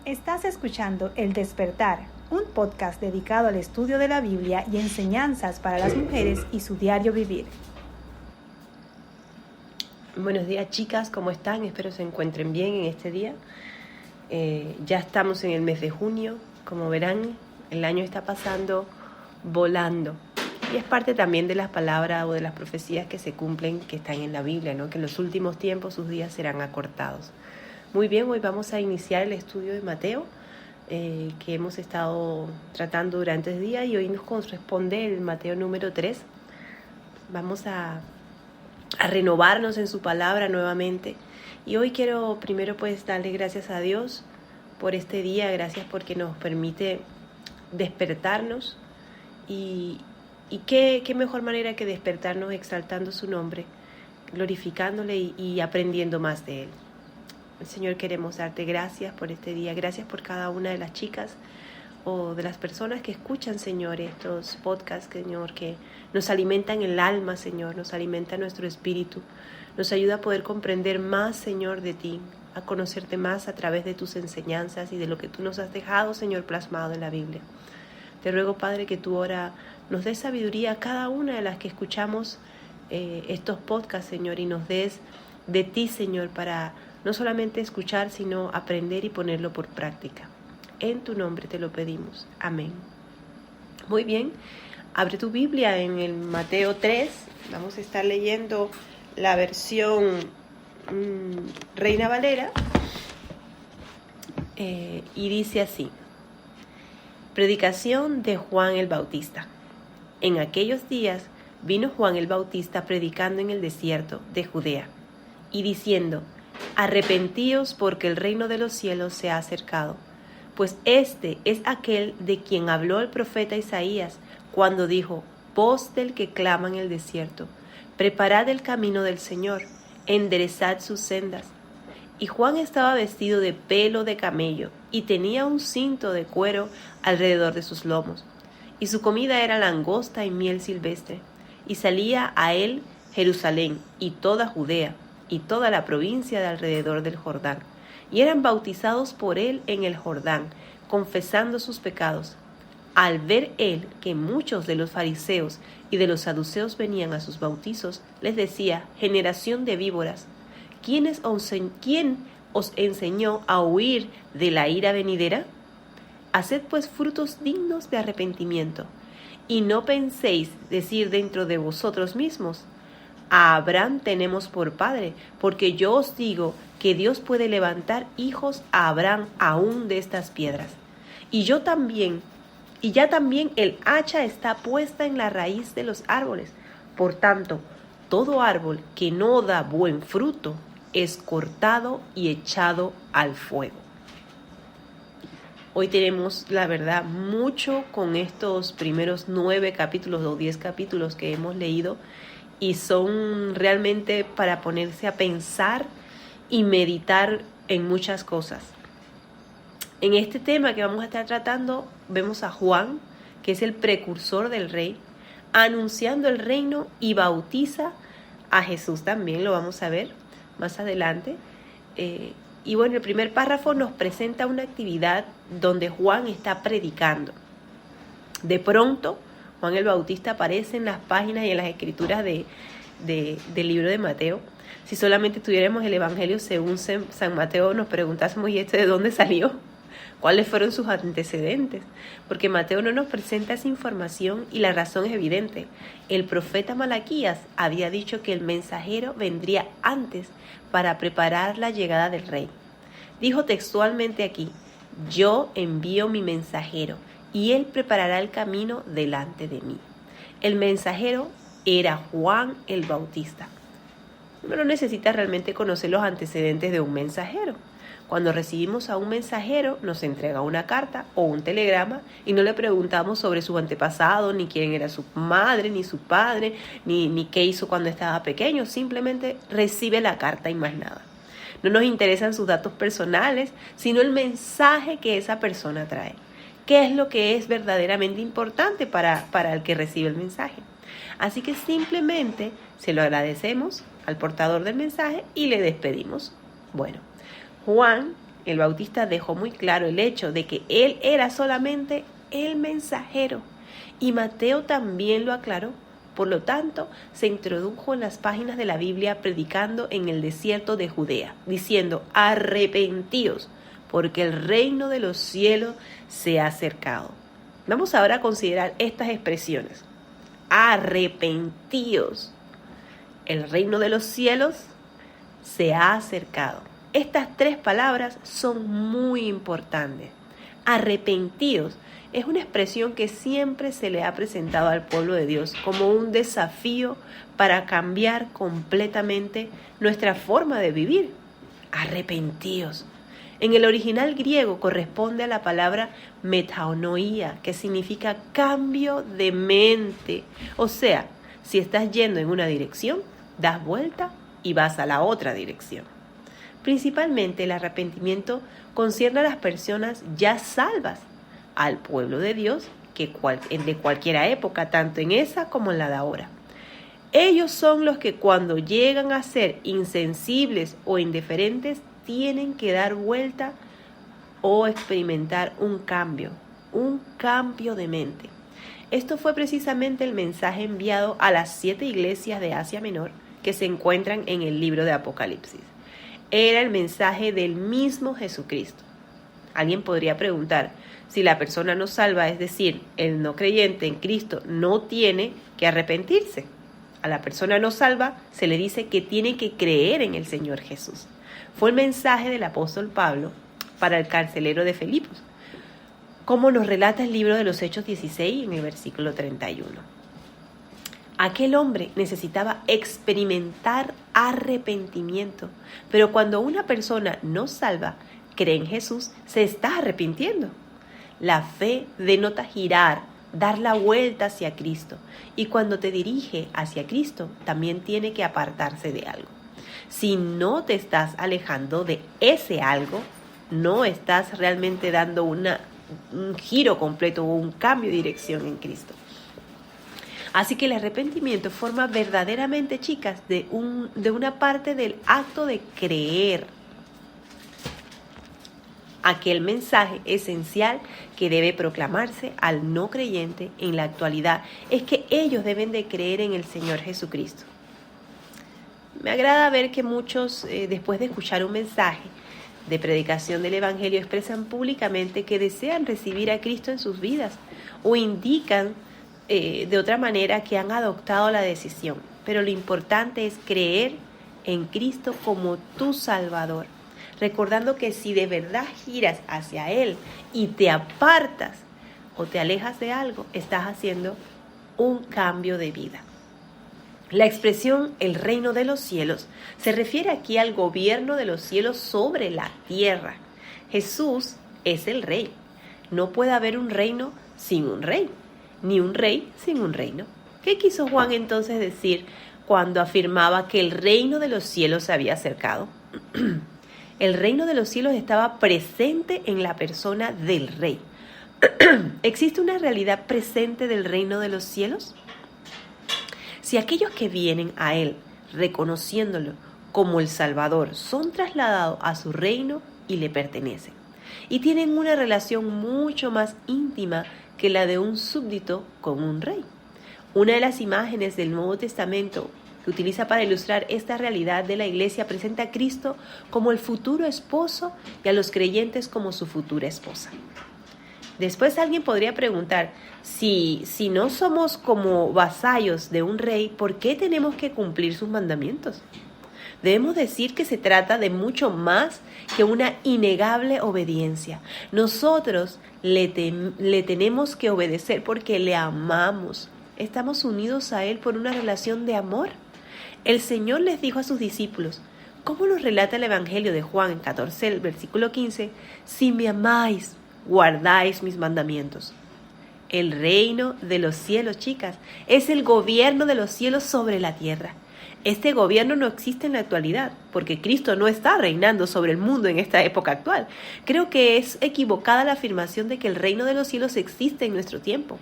Estás escuchando El Despertar, un podcast dedicado al estudio de la Biblia y enseñanzas para las mujeres y su diario vivir. Buenos días, chicas, ¿cómo están? Espero se encuentren bien en este día. Ya estamos en el mes de junio, como verán, el año está pasando volando. Y es parte también de las palabras o de las profecías que se cumplen, que están en la Biblia, ¿no? Que en los últimos tiempos sus días serán acortados. Muy bien, hoy vamos a iniciar el estudio de Mateo, que hemos estado tratando durante el día, y hoy nos corresponde el Mateo número 3. Vamos a renovarnos en su palabra nuevamente. Y hoy quiero primero pues darle gracias a Dios por este día, gracias porque nos permite despertarnos y qué mejor manera que despertarnos exaltando su nombre, glorificándole y aprendiendo más de Él. Señor, queremos darte gracias por este día, gracias por cada una de las chicas o de las personas que escuchan, Señor, estos podcasts, Señor, que nos alimentan el alma, Señor, nos alimenta nuestro espíritu, nos ayuda a poder comprender más, Señor, de ti, a conocerte más a través de tus enseñanzas y de lo que tú nos has dejado, Señor, plasmado en la Biblia. Te ruego, Padre, que tú ahora nos des sabiduría a cada una de las que escuchamos estos podcasts, Señor, y nos des de ti, Señor, para no solamente escuchar, sino aprender y ponerlo por práctica. En tu nombre te lo pedimos. Amén. Muy bien, abre tu Biblia en el Mateo 3. Vamos a estar leyendo la versión Reina Valera. Y dice así: Predicación de Juan el Bautista. En aquellos días vino Juan el Bautista predicando en el desierto de Judea y diciendo: Arrepentíos, porque el reino de los cielos se ha acercado. Pues este es aquel de quien habló el profeta Isaías cuando dijo: Voz del que clama en el desierto, preparad el camino del Señor, enderezad sus sendas. Y Juan estaba vestido de pelo de camello y tenía un cinto de cuero alrededor de sus lomos. Y su comida era langosta y miel silvestre. Y salía a él Jerusalén y toda Judea y toda la provincia de alrededor del Jordán, y eran bautizados por él en el Jordán, confesando sus pecados. Al ver él que muchos de los fariseos y de los saduceos venían a sus bautizos, les decía: generación de víboras, ¿quién os enseñó a huir de la ira venidera? Haced pues frutos dignos de arrepentimiento, y no penséis decir dentro de vosotros mismos: a Abraham tenemos por padre, porque yo os digo que Dios puede levantar hijos a Abraham aún de estas piedras. Y ya también el hacha está puesta en la raíz de los árboles. Por tanto, todo árbol que no da buen fruto es cortado y echado al fuego. Hoy tenemos, la verdad, mucho con estos primeros 9 capítulos o 10 capítulos que hemos leído, y son realmente para ponerse a pensar y meditar en muchas cosas. En este tema que vamos a estar tratando, vemos a Juan, que es el precursor del rey, anunciando el reino, y bautiza a Jesús también, lo vamos a ver más adelante. Y bueno, el primer párrafo nos presenta una actividad donde Juan está predicando. De pronto, Juan el Bautista aparece en las páginas y en las escrituras del libro de Mateo. Si solamente tuviéramos el Evangelio según San Mateo, nos preguntásemos: ¿y este de dónde salió? ¿Cuáles fueron sus antecedentes? Porque Mateo no nos presenta esa información, y la razón es evidente. El profeta Malaquías había dicho que el mensajero vendría antes para preparar la llegada del rey. Dijo textualmente aquí: yo envío mi mensajero, y él preparará el camino delante de mí. El mensajero era Juan el Bautista. Uno no necesita realmente conocer los antecedentes de un mensajero. Cuando recibimos a un mensajero, nos entrega una carta o un telegrama, y no le preguntamos sobre su antepasado, ni quién era su madre, ni su padre, ni qué hizo cuando estaba pequeño. Simplemente recibe la carta y más nada. No nos interesan sus datos personales, sino el mensaje que esa persona trae. ¿Qué es lo que es verdaderamente importante para el que recibe el mensaje? Así que simplemente se lo agradecemos al portador del mensaje y le despedimos. Bueno, Juan el Bautista dejó muy claro el hecho de que él era solamente el mensajero. Y Mateo también lo aclaró. Por lo tanto, se introdujo en las páginas de la Biblia predicando en el desierto de Judea, diciendo: arrepentíos, porque el reino de los cielos se ha acercado. Vamos ahora a considerar estas expresiones. Arrepentíos. El reino de los cielos se ha acercado. Estas tres palabras son muy importantes. Arrepentíos es una expresión que siempre se le ha presentado al pueblo de Dios como un desafío para cambiar completamente nuestra forma de vivir. Arrepentíos. En el original griego corresponde a la palabra metanoia, que significa cambio de mente. O sea, si estás yendo en una dirección, das vuelta y vas a la otra dirección. Principalmente el arrepentimiento concierne a las personas ya salvas, al pueblo de Dios de cualquier época, tanto en esa como en la de ahora. Ellos son los que cuando llegan a ser insensibles o indiferentes tienen que dar vuelta o experimentar un cambio de mente. Esto fue precisamente el mensaje enviado a las 7 iglesias de Asia Menor que se encuentran en el libro de Apocalipsis. Era el mensaje del mismo Jesucristo. Alguien podría preguntar, si la persona no salva, es decir, el no creyente en Cristo, no tiene que arrepentirse. A la persona no salva se le dice que tiene que creer en el Señor Jesús. Fue el mensaje del apóstol Pablo para el carcelero de Filipos, como nos relata el libro de los Hechos 16 en el versículo 31. Aquel hombre necesitaba experimentar arrepentimiento, pero cuando una persona no salva, cree en Jesús, se está arrepintiendo. La fe denota girar, dar la vuelta hacia Cristo, y cuando te dirige hacia Cristo, también tiene que apartarse de algo. Si no te estás alejando de ese algo, no estás realmente dando un giro completo o un cambio de dirección en Cristo. Así que el arrepentimiento forma verdaderamente, chicas, de una parte del acto de creer aquel mensaje esencial que debe proclamarse al no creyente en la actualidad, es que ellos deben de creer en el Señor Jesucristo. Me agrada ver que muchos, después de escuchar un mensaje de predicación del Evangelio, expresan públicamente que desean recibir a Cristo en sus vidas o indican de otra manera que han adoptado la decisión. Pero lo importante es creer en Cristo como tu Salvador, recordando que si de verdad giras hacia Él y te apartas o te alejas de algo, estás haciendo un cambio de vida. La expresión el reino de los cielos se refiere aquí al gobierno de los cielos sobre la tierra. Jesús es el rey. No puede haber un reino sin un rey, ni un rey sin un reino. ¿Qué quiso Juan entonces decir cuando afirmaba que el reino de los cielos se había acercado? El reino de los cielos estaba presente en la persona del rey. ¿Existe una realidad presente del reino de los cielos? Si aquellos que vienen a Él, reconociéndolo como el Salvador, son trasladados a su reino y le pertenecen, y tienen una relación mucho más íntima que la de un súbdito con un rey. Una de las imágenes del Nuevo Testamento que utiliza para ilustrar esta realidad de la iglesia presenta a Cristo como el futuro esposo y a los creyentes como su futura esposa. Después alguien podría preguntar, si no somos como vasallos de un rey, ¿por qué tenemos que cumplir sus mandamientos? Debemos decir que se trata de mucho más que una innegable obediencia. Nosotros le tenemos que obedecer porque le amamos. Estamos unidos a Él por una relación de amor. El Señor les dijo a sus discípulos, ¿cómo nos relata el Evangelio de Juan en 14, el versículo 15? Si me amáis, guardáis mis mandamientos. El reino de los cielos, chicas, es el gobierno de los cielos sobre la tierra. Este gobierno no existe en la actualidad, porque Cristo no está reinando sobre el mundo en esta época actual. Creo que es equivocada la afirmación de que el reino de los cielos existe en nuestro tiempo.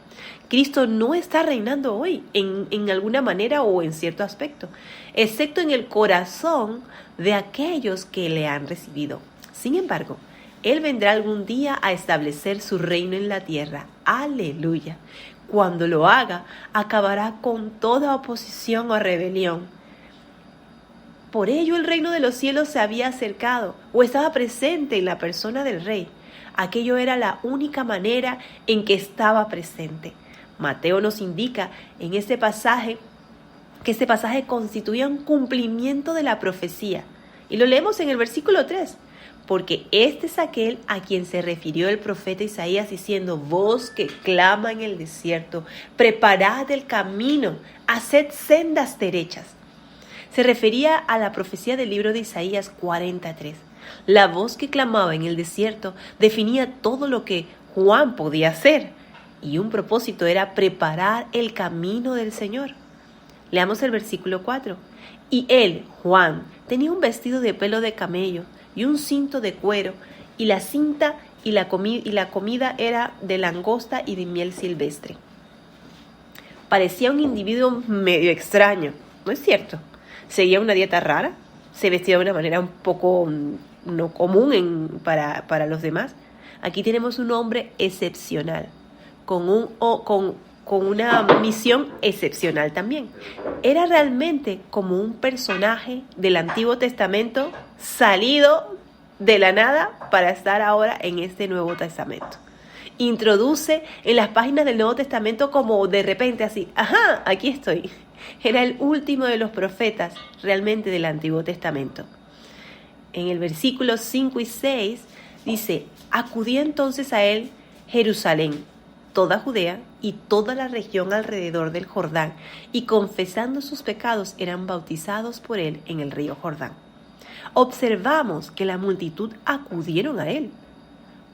Cristo no está reinando hoy, en alguna manera o en cierto aspecto, excepto en el corazón de aquellos que le han recibido. Sin embargo, Él vendrá algún día a establecer su reino en la tierra. ¡Aleluya! Cuando lo haga, acabará con toda oposición o rebelión. Por ello el reino de los cielos se había acercado o estaba presente en la persona del rey. Aquello era la única manera en que estaba presente. Mateo nos indica en este pasaje que este pasaje constituía un cumplimiento de la profecía. Y lo leemos en el versículo 3. Porque este es aquel a quien se refirió el profeta Isaías diciendo: voz que clama en el desierto, preparad el camino, haced sendas derechas. Se refería a la profecía del libro de Isaías 43. La voz que clamaba en el desierto definía todo lo que Juan podía hacer, y un propósito era preparar el camino del Señor. Leamos el versículo 4. Y él, Juan, tenía un vestido de pelo de camello y un cinto de cuero, y la cinta y la comida era de langosta y de miel silvestre. Parecía un individuo medio extraño, ¿no es cierto? Seguía una dieta rara, se vestía de una manera un poco no común para los demás. Aquí tenemos un hombre excepcional, con una misión excepcional también. Era realmente como un personaje del Antiguo Testamento salido de la nada para estar ahora en este Nuevo Testamento. Introduce en las páginas del Nuevo Testamento como de repente así, ¡ajá! Aquí estoy. Era el último de los profetas realmente del Antiguo Testamento. En el versículo 5 y 6 dice: acudía entonces a él Jerusalén, toda Judea y toda la región alrededor del Jordán, y confesando sus pecados eran bautizados por él en el río Jordán. Observamos que la multitud acudieron a él.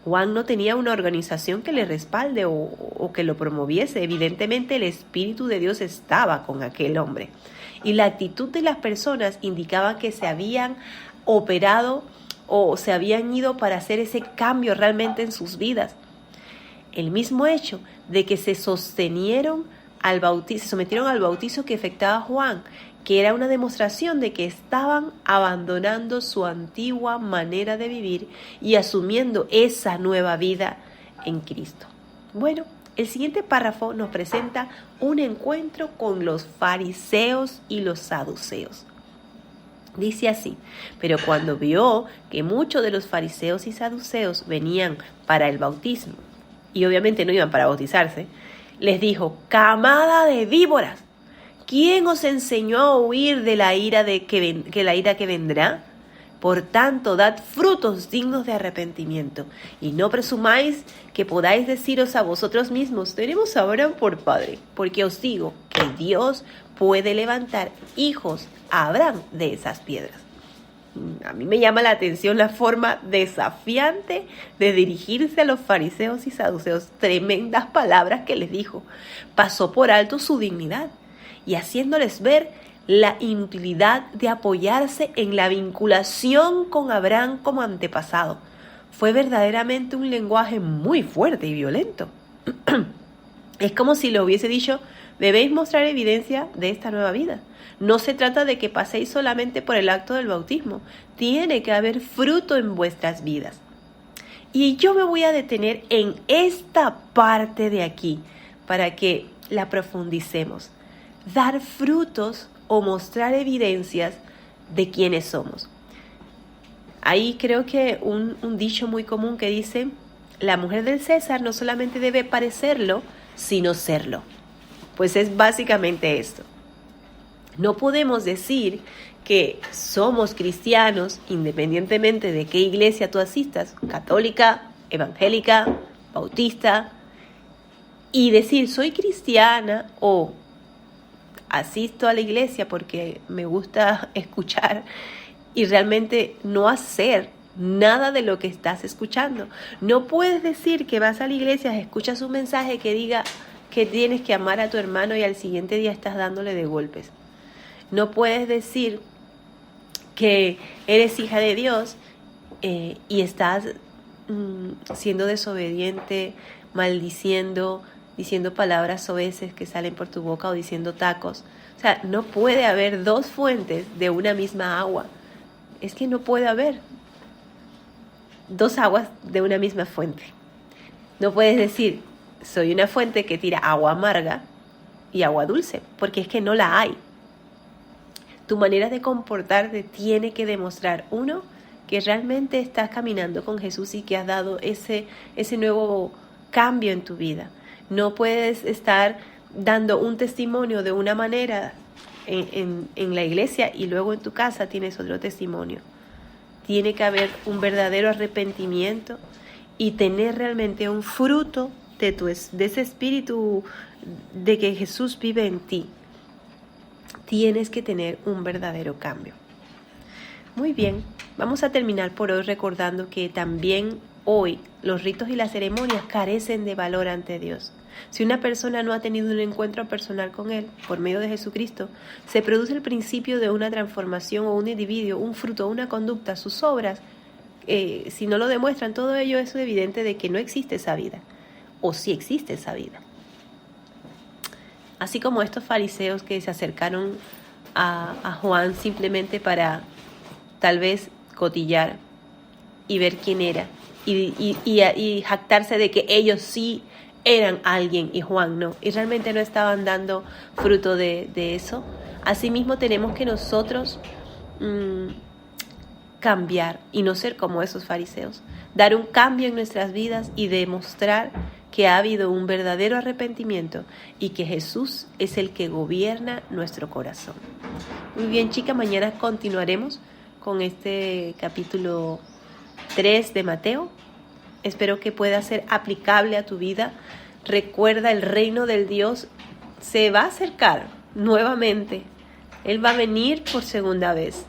Juan no tenía una organización que le respalde o que lo promoviese. Evidentemente el Espíritu de Dios estaba con aquel hombre. Y la actitud de las personas indicaba que se habían operado o se habían ido para hacer ese cambio realmente en sus vidas. El mismo hecho de que se sometieron al bautizo que efectuaba Juan, que era una demostración de que estaban abandonando su antigua manera de vivir y asumiendo esa nueva vida en Cristo. Bueno, el siguiente párrafo nos presenta un encuentro con los fariseos y los saduceos. Dice así: pero cuando vio que muchos de los fariseos y saduceos venían para el bautismo, y obviamente no iban para bautizarse, les dijo: camada de víboras, ¿quién os enseñó a huir de la ira que vendrá? Por tanto, dad frutos dignos de arrepentimiento, y no presumáis que podáis deciros a vosotros mismos: tenemos a Abraham por padre, porque os digo que Dios puede levantar hijos a Abraham de esas piedras. A mí me llama la atención la forma desafiante de dirigirse a los fariseos y saduceos. Tremendas palabras que les dijo. Pasó por alto su dignidad y haciéndoles ver la inutilidad de apoyarse en la vinculación con Abraham como antepasado. Fue verdaderamente un lenguaje muy fuerte y violento. Es como si le hubiese dicho: debéis mostrar evidencia de esta nueva vida. No se trata de que paséis solamente por el acto del bautismo. Tiene que haber fruto en vuestras vidas. Y yo me voy a detener en esta parte de aquí para que la profundicemos. Dar frutos o mostrar evidencias de quiénes somos. Ahí creo que un dicho muy común que dice: la mujer del César no solamente debe parecerlo, sino serlo. Pues es básicamente esto. No podemos decir que somos cristianos independientemente de qué iglesia tú asistas, católica, evangélica, bautista, y decir soy cristiana o asisto a la iglesia porque me gusta escuchar y realmente no hacer nada de lo que estás escuchando. No puedes decir que vas a la iglesia, escuchas un mensaje que diga que tienes que amar a tu hermano y al siguiente día estás dándole de golpes. No puedes decir que eres hija de Dios y estás siendo desobediente, maldiciendo, diciendo palabras soeces que salen por tu boca o diciendo tacos. O sea, no puede haber dos fuentes de una misma agua. Es que no puede haber. dos aguas de una misma fuente. No puedes decir, soy una fuente que tira agua amarga y agua dulce, porque es que no la hay. Tu manera de comportarte tiene que demostrar, uno, que realmente estás caminando con Jesús y que has dado ese nuevo cambio en tu vida. No puedes estar dando un testimonio de una manera en la iglesia y luego en tu casa tienes otro testimonio. Tiene que haber un verdadero arrepentimiento y tener realmente un fruto de ese espíritu de que Jesús vive en ti. Tienes que tener un verdadero cambio. Muy bien, vamos a terminar por hoy recordando que también hoy los ritos y las ceremonias carecen de valor ante Dios. Si una persona no ha tenido un encuentro personal con Él por medio de Jesucristo, se produce el principio de una transformación o un individuo, un fruto, una conducta, sus obras. Si no lo demuestran, todo ello es evidente de que no existe esa vida, o sí existe esa vida. Así como estos fariseos que se acercaron a Juan simplemente para tal vez cotillar y ver quién era y jactarse de que ellos sí eran alguien y Juan no, y realmente no estaban dando fruto de eso. Asimismo tenemos que nosotros cambiar y no ser como esos fariseos, dar un cambio en nuestras vidas y demostrar que ha habido un verdadero arrepentimiento y que Jesús es el que gobierna nuestro corazón. Muy bien, chicas, mañana continuaremos con este capítulo 3 de Mateo. Espero que pueda ser aplicable a tu vida. Recuerda, el reino del Dios se va a acercar nuevamente. Él va a venir por segunda vez.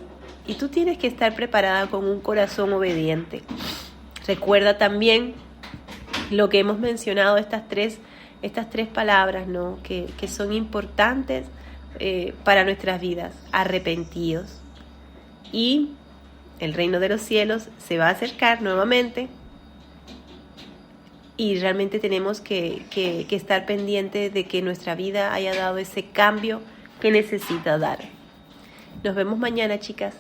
Y tú tienes que estar preparada con un corazón obediente. Recuerda también lo que hemos mencionado, estas tres palabras, ¿no? que son importantes para nuestras vidas. Arrepentidos. Y el reino de los cielos se va a acercar nuevamente. Y realmente tenemos que estar pendientes de que nuestra vida haya dado ese cambio que necesita dar. Nos vemos mañana, chicas.